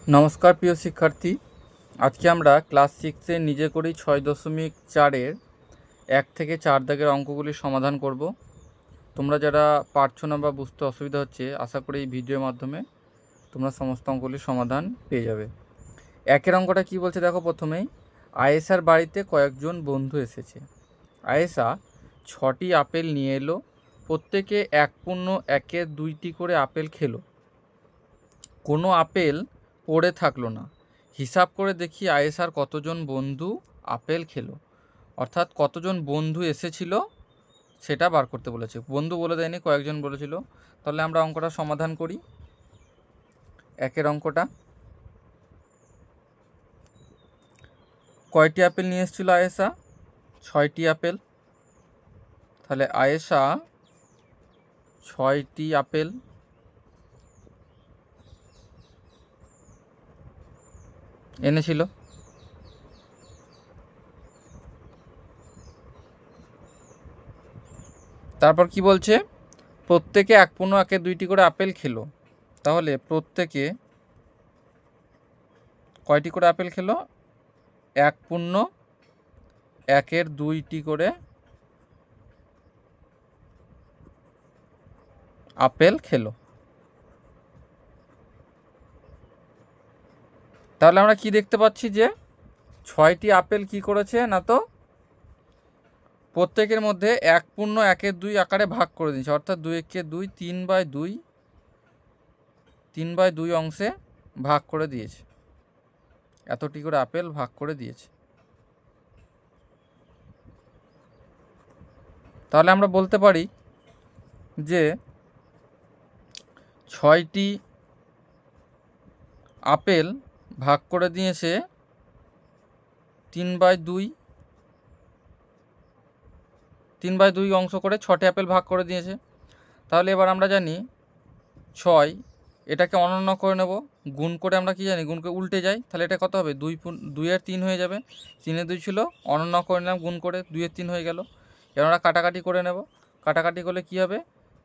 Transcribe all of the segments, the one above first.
নমস্কার প্রিয় শিক্ষার্থী, আজকে আমরা ক্লাস 6-এর নিজে করেই 6.4-এর 1 থেকে 4 দাগের অঙ্কগুলির সমাধান করব। তোমরা যারা পারছো না বা বুঝতে অসুবিধা হচ্ছে, আশা করি এই ভিডিওর মাধ্যমে তোমরা সমস্ত অঙ্কগুলির সমাধান পেয়ে যাবে। 1-এর অঙ্কটা কি বলছে দেখো। প্রথমেই আয়েশার বাড়িতে কয়েকজন বন্ধু এসেছে। আয়েশা 6টি আপেল নিয়ে এলো, প্রত্যেকে 1/1-এর 2টি করে আপেল খেলো। কোনো আপেল পড়ে থাকলো না। হিসাব করে দেখি আয়েশার কতজন বন্ধু আপেল খেলো। অর্থাৎ কতজন বন্ধু এসেছিল সেটা বার করতে বলেছে। বন্ধু বলে দেয়নি, কয়েকজন বলেছিল। তাহলে আমরা অঙ্কটা সমাধান করি। 1-এর অঙ্কটা, কয়টি আপেল নিয়ে এসেছিল আয়েশা? 6টি আপেল। তাহলে আয়েশা 6টি আপেল এনেছিল। তারপর কি বলছে? প্রত্যেকে 1/1-এর 2টি করে আপেল খেলো। তাহলে প্রত্যেকে কয়টি করে আপেল খেলো? 1/1-এর 2টি করে আপেল খেলো। তাহলে আমরা কি দেখতে পাচ্ছি যে 6টি আপেল কি করেছে না, তো প্রত্যেকের মধ্যে 1/1-এর 2 আকারে ভাগ করে দিয়েছে। অর্থাৎ 2/2, 3/2 অংশে ভাগ করে দিয়েছে। এতটি করে আপেল ভাগ করে দিয়েছে। তাহলে আমরা বলতে পারি যে 6টি আপেল ভাগ করে দিয়েছে 3/2 অংশ করে 6টি আপেল ভাগ করে দিয়েছে। তাহলে এবার আমরা জানি 6, এটাকে অনন্য করে নেব। গুণ করে আমরা কি জানি, গুণকে উল্টে যাই। তাহলে এটা কত হবে? 2/2-এর 3 হয়ে যাবে। 3-এর 2 ছিল, অনন্য করে নিলাম, গুণ করে 2-এর 3 হয়ে গেল। এবার আমরা কাটাকাটি করে নেব। কাটাকাটি করলে কি হবে?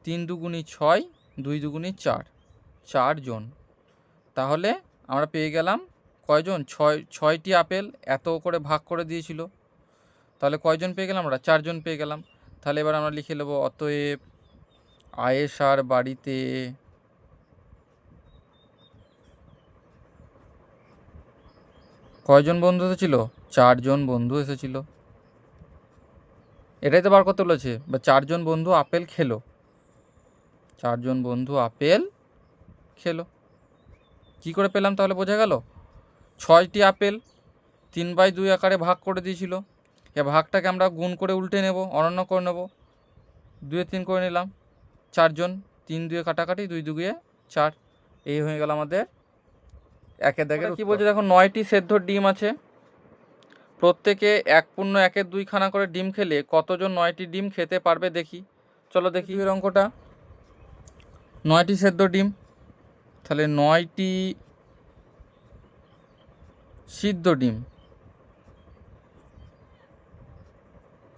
3 দুগুণি 6, 2 দুগুণি 4, 4 জন। তাহলে আমরা পেয়ে গেলাম কয়জন? 6টি আপেল এত করে ভাগ করে দিয়েছিল। তাহলে কয়জন পেয়ে গেলাম আমরা? 4 জন পেয়ে গেলাম। তাহলে এবার আমরা লিখে নেব, অতএব আয়েশার বাড়িতে কয়জন বন্ধু এসেছিল? 4 জন বন্ধু এসেছিল। এটাই তো বার করতে বলেছে। বা 4 জন বন্ধু আপেল খেলো। 4 জন বন্ধু আপেল খেলো। কি করে পেলাম তাহলে? বোঝা গেল। 6টি আপেল 3/2 আকারে ভাগ করে দিয়েছিল। এ ভাগটাকে আমরা গুণ করে উল্টে নেব, অনন্য করে নেব। 2-এর 3 করে নিলাম। 4 জন, 3/2 কাটাকাটি, 2/2 4। এই হয়ে গেল আমাদের 1-এর দাগের উত্তর। কি বলছে দেখো, 9টি সেদ্ধ ডিম আছে। প্রত্যেকে 1/1-এর 2 খানা করে ডিম খেলে কতজন 9টি ডিম খেতে পারবে দেখি। চলো দেখি এর অঙ্কটা। 9টি সেদ্ধ ডিম, তাহলে 9টি সিদ্ধ ডিম।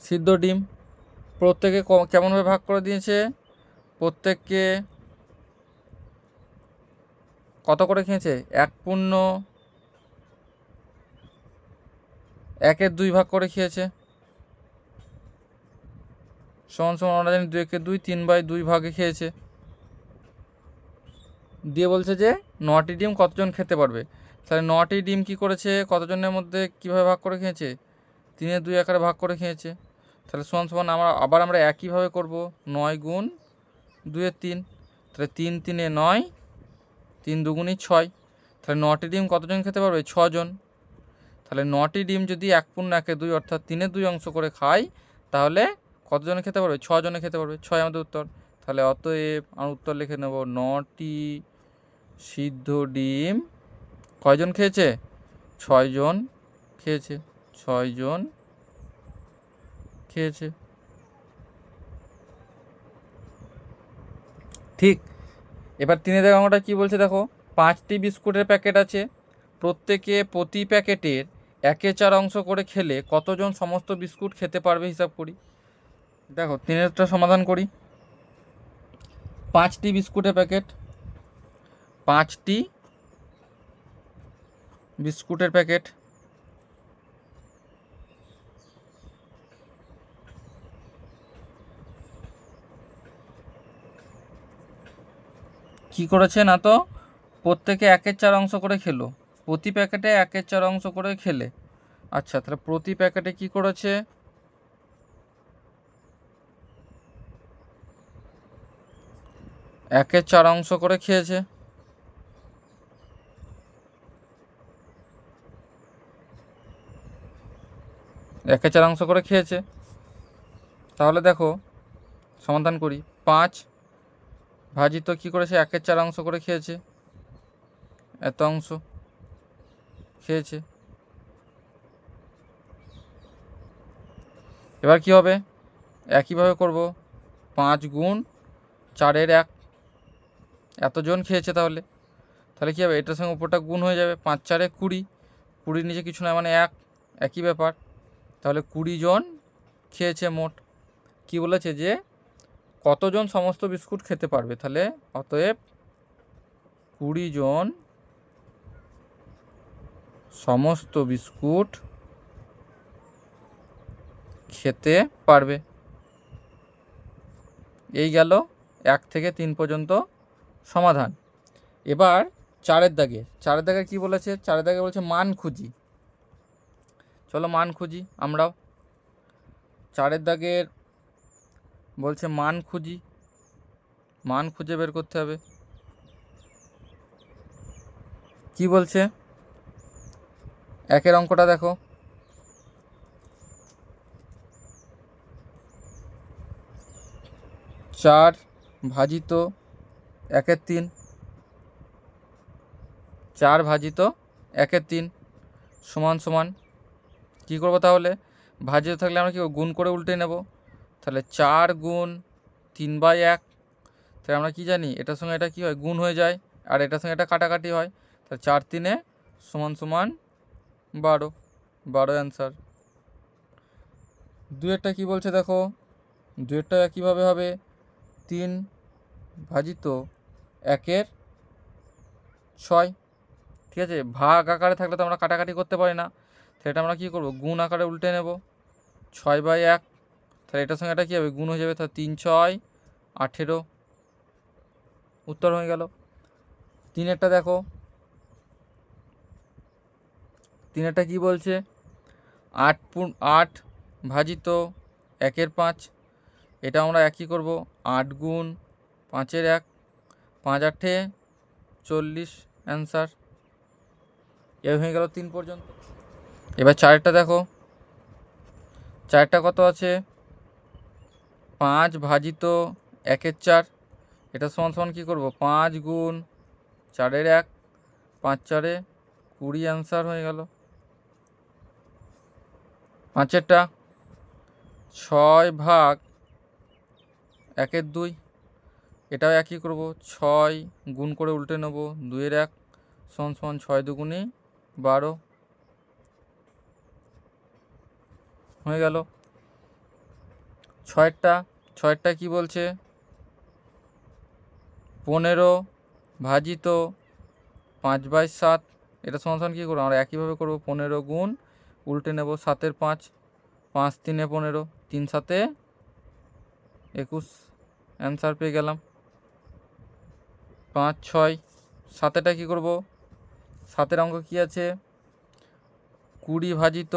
সিদ্ধ ডিম প্রত্যেকে কেমনভাবে ভাগ করে দিয়েছে? প্রত্যেককে কত করে খেয়েছে? 1/1-এর 2 ভাগ করে খেয়েছে। সমান সমান আমরা জানি 2/2, 3/2 ভাগে খেয়েছে। দিয়ে বলছে যে 9টি ডিম কতজন খেতে পারবে। তাহলে 9টি ডিম কি করেছে? কতজনের মধ্যে কিভাবে ভাগ করে খেয়েছে? 3/2 আকারে ভাগ করে খেয়েছে। তাহলে সমান সমান আমরা একইভাবে করব। 9 গুণ 2/3, তাহলে 3 3-এ 9, 3 দুগুণি 6। তাহলে 9টি ডিম কতজন খেতে পারবে? 6 জন। তাহলে 9টি ডিম যদি 1/1-এর 2 অর্থাৎ 3-এর 2 অংশ করে খাই, তাহলে কতজনে খেতে পারবে? 6 জনে খেতে পারবে। 6 আমাদের উত্তর। তাহলে অতএব আমরা উত্তর লিখে নেব, 9টি সিদ্ধ ডিম কয়জন খেয়েছে? 6 জন খেয়েছে। 6 জন খেয়েছে। ঠিক। এবার 3-এর দাগের অঙ্কটা কী বলছে দেখো। 5টি বিস্কুটের প্যাকেট আছে। প্রত্যেকে প্রতি প্যাকেটের 1/4 অংশ করে খেলে কতজন সমস্ত বিস্কুট খেতে পারবে হিসাব করি। দেখো 3-এরটা সমাধান করি। 5টি বিস্কুটের প্যাকেট, 5টি বিস্কুটের প্যাকেট। কি করেছে না তো প্রত্যেকে 1/4 অংশ করে খেলো, প্রতি প্যাকেটে 1/4 অংশ করে খেলে। আচ্ছা, তাহলে প্রতি প্যাকেটে কি করেছে, 1/4 অংশ করে খেয়েছে। একে 4 অংশ করে খেয়েছে। তাহলে দেখো সমাধান করি। 5 ভাজিত কি করেছে, 1/4 অংশ করে খেয়েছে, এত অংশ খেয়েছে। এবার কি হবে, একইভাবে করব, 5 গুণ 4-এর 1, এতজন খেয়েছে। তাহলে তাহলে কী হবে, এটার সঙ্গে উপরটা গুণ হয়ে যাবে, 5-4-এ 20, 20 নিচে কিছু নয় মানে 1, একই ব্যাপার। তাহলে 20 জন খেয়েছে মোট। কি বলেছে যে কতজন সমস্ত বিস্কুট খেতে পারবে, তাহলে অতএব 20 জন সমস্ত বিস্কুট খেতে পারবে। এই গেল 1 থেকে 3 পর্যন্ত সমাধান। এবার 4-এর দাগে কি বলেছে, 4-এর দাগে বলছে মান খুঁজি। চলো মান খুঁজি আমরাও। 4-এর দাগের বলছে মান খুঁজি, মান খুঁজে বের করতে হবে। কি বলছে, 1-এর অঙ্কটা দেখো, 4 ভাজিত 1/3, 4 ভাজিত 1/3 সমান সমান কী করবো, তাহলে ভাজিত থাকলে আমরা কি গুণ করে উল্টে নেব। তাহলে 4 গুণ 3/1, তাহলে আমরা কি জানি এটার সঙ্গে এটা কি হয়, গুণ হয়ে যায়, আর এটার সঙ্গে এটা কাটাকাটি হয়। তাহলে 4-3 সমান সমান 12, 12 অ্যান্সার। 2-এরটা কী বলছে দেখো, 2-এরটা একইভাবে হবে, 3 ভাজিত 1/6। ঠিক আছে, ভাগ আকারে থাকলে তো আমরা কাটাকাটি করতে পারি না, সেটা আমরা কী করবো, গুণ আকারে উল্টে নেব, 6/1। তাহলে এটার সঙ্গে এটা কী হবে, গুণ হয়ে যাবে, তাহলে 3 6 18, উত্তর হয়ে গেল। 3-এরটা দেখো, 3-এরটা কী বলছে, 8 ভাজিত 1/5, এটা আমরা একই করব, 8 গুণ 5/1, 5 8 40 অ্যান্সার। এ হয়ে গেল 3 পর্যন্ত। এবার 4-এরটা দেখো, 4-টা কত আছে, 5 ভাজিত 1/4, এটা সমান সমান কী করবো, 5 গুণ 4/1, 5 4 20 অ্যান্সার হয়ে গেল। 5-এরটা 6 ভাগ 1/2, এটাও একই করব, 6 গুণ করে উল্টে নেব, 2/1 সমান সমান 6 2 12 হয়ে গেল। 6-এরটা কি বলছে, 15 ভাজিত 5/7, এটা সমান সমান কী করবো, আমরা একইভাবে করব, 15 গুণ উল্টে নেব 7-এর 5, 5 3 15, 3 7 21 অ্যান্সার পেয়ে গেলাম। 5 6 7-এটা কী করব, 7-এর অঙ্ক কী আছে, 20 ভাজিত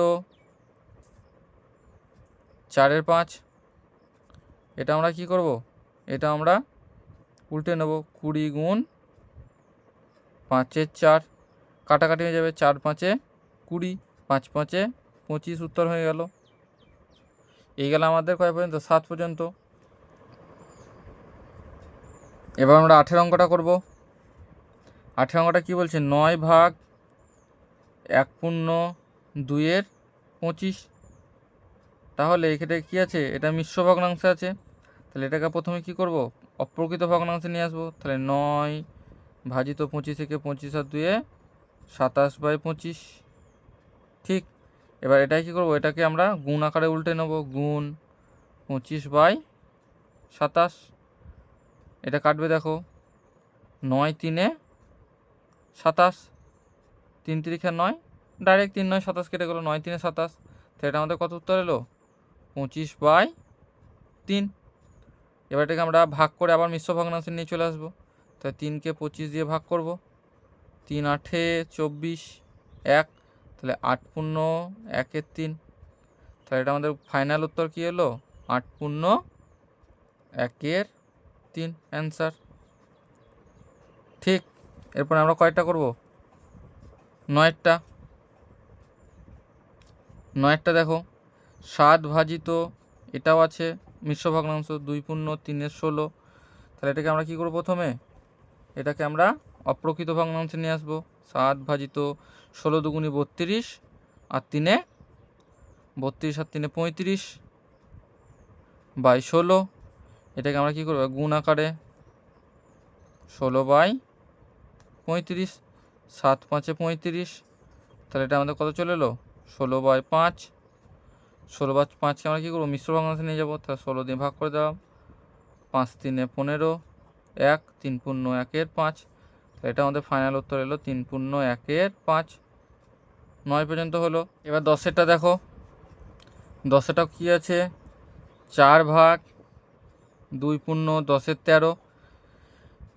4/5, এটা আমরা কি করব, এটা আমরা উল্টে নেব, 20 গুণ 5/4, কাটাকাটি হয়ে যাবে, 4 5 20, 5 5 25, উত্তর হয়ে গেল। এই গেল আমাদের কয় পর্যন্ত, 7 পর্যন্ত। এবার আমরা 8-এর অঙ্কটা করব। 8-এর অঙ্কটা কী বলছে, 9 ভাগ 1/2/25, তাহলে এখানে কী আছে, এটা মিশ্র ভগ্নাংশে আছে, তাহলে এটাকে প্রথমে কি করব, অপ্রকৃত ভগ্নাংশে নিয়ে আসবো। তাহলে 9 ভাজিত 25 থেকে 25 আর 2 27/25। ঠিক, এবার এটাই কী করবো, এটাকে আমরা গুণ আকারে উল্টে নেব, গুণ 25/27, এটা কাটবে দেখো, 9 3 27, 3 3 9, ডাইরেক্ট 3 9 27 কেটে গেলো, 9 3 27। তো এটা আমাদের কত উত্তর এলো? 25/3। এবার এটাকে আমরা ভাগ করে আবার মিশ্র ভগ্নাংশে নিয়ে চলে আসবো। তাই 3কে 25 দিয়ে ভাগ করব, 3 8 24 1, তাহলে 8 পূর্ণ 1 3। তাহলে এটা আমাদের ফাইনাল উত্তর কী এলো? 8 পূর্ণ 1 3 অ্যান্সার। ঠিক। এরপর আমরা কয়টা করব? 9টা। 9টা দেখো, 7 ভাজিত, এটাও আছে মিশ্র ভগ্নাংশ, 2 পূর্ণ 3 16। তাহলে এটাকে আমরা কী করব? প্রথমে এটাকে আমরা অপ্রকৃত ভগ্নাংশে নিয়ে আসবো। 7 ভাজিত 16 দুগুণি 32, আর 3 32 আর 3 35/16। এটাকে আমরা কী করবো? গুণ আকারে 16/35, 7 5 35। তাহলে এটা আমাদের কত চলে এলো? 16/5। 16/5কে আমরা কী করবো? মিশ্র ভগ্নাংশে নিয়ে যাবো। তাহলে 16 দিয়ে ভাগ করে দিলাম, 5 3 15, 1 3 পূর্ণ 1 5। এটা আমাদের ফাইনাল উত্তর এলো 3 পূর্ণ 1 5। 9 পর্যন্ত হলো। এবার 10এরটা দেখো, 10এরটা কী আছে? 4 ভাগ 2 পূর্ণ 10 13।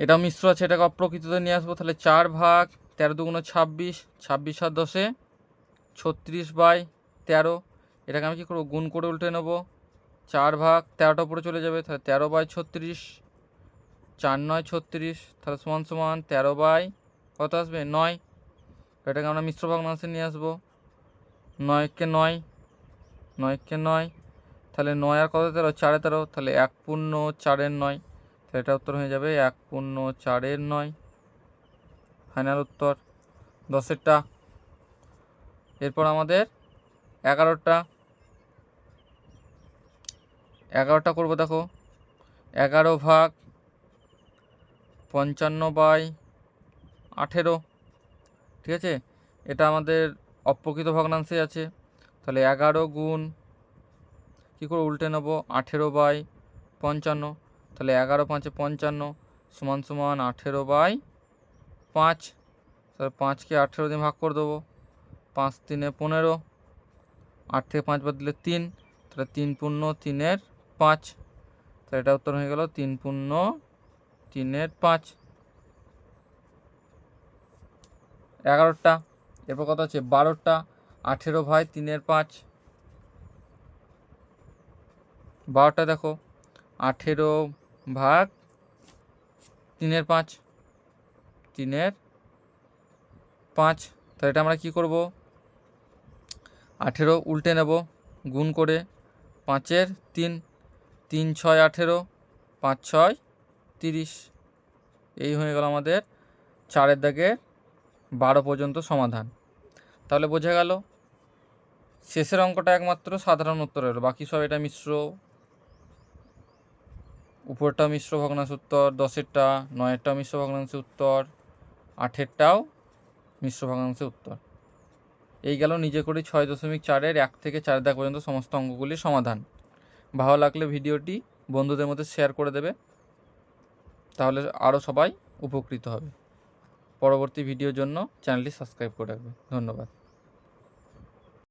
এটা মিশ্র আছে, এটাকে অপ্রকৃততে নিয়ে আসবো। তাহলে 4 ভাগ 13 দুগুণ 26, 26 আর 10 36/13। এটাকে আমি কী করবো? গুণ করে উল্টে নেবো। 4 ভাগ 13টা উপরে চলে যাবে, তাহলে 13/36, 4 9 36। তাহলে সমান সমান 13 কত আসবে? 9। এটাকে আমরা মিশ্র ভগ্নাংশে নিয়ে আসবো। 9কে 9, 9কে 9, তাহলে 9 আর কত 13? 4 13, তাহলে 1 পূর্ণ 4 9। তাহলে এটা উত্তর হয়ে যাবে 1 পূর্ণ 4 9। ফাইনাল উত্তর 10এরটা। এরপর আমাদের 11টা। 11টা করবো। দেখো, 11 ভাগ 55/18। ঠিক আছে, এটা আমাদের অপ্রকৃত ভগ্নাংশে আছে। তাহলে 11 গুণ কী করে উল্টে নেবো? 18/55। তাহলে 11 5 55 সমান সমান 18/5। তাহলে 5কে 18 দিয়ে ভাগ করে দেবো, 5 3 15, 8 থেকে 5 বাদ দিলে 3, তাহলে 3 পূর্ণ 3 5। তাহলে এটা উত্তর হয়ে গেল 3 পূর্ণ 3 5। 11টা। এরপর কত আছে? 12টা। 18/3 5। 12টা দেখো, 18 ভাগ 3 5, 3 5। তাহলে এটা আমরা কী করব? 18 উল্টে নেব, গুণ করে 5 3, 3 6 18, 5 6 30। এই হয়ে গেল আমাদের 4 দাগের 12 পর্যন্ত সমাধান। তাহলে বোঝা গেল শেষের অঙ্কটা একমাত্র সাধারণ উত্তর হলো, বাকি সব এটা মিশ্র। উপরটা মিশ্র ভগ্নাংশ উত্তর, 10এরটা, 9এরটাও মিশ্র ভগ্নাংশ উত্তর, 8এরটাও মিশ্র ভগ্নাংশ উত্তর। এই গেল নিজে করি 6.4-এর 1 থেকে 4 দাগ পর্যন্ত সমস্ত অঙ্কগুলির সমাধান। ভালো লাগলে ভিডিওটি বন্ধুদের মধ্যে শেয়ার করে দেবে, তাহলে আরও সবাই উপকৃত হবে। পরবর্তী ভিডিওর জন্য চ্যানেলটি সাবস্ক্রাইব করে রাখবে। ধন্যবাদ।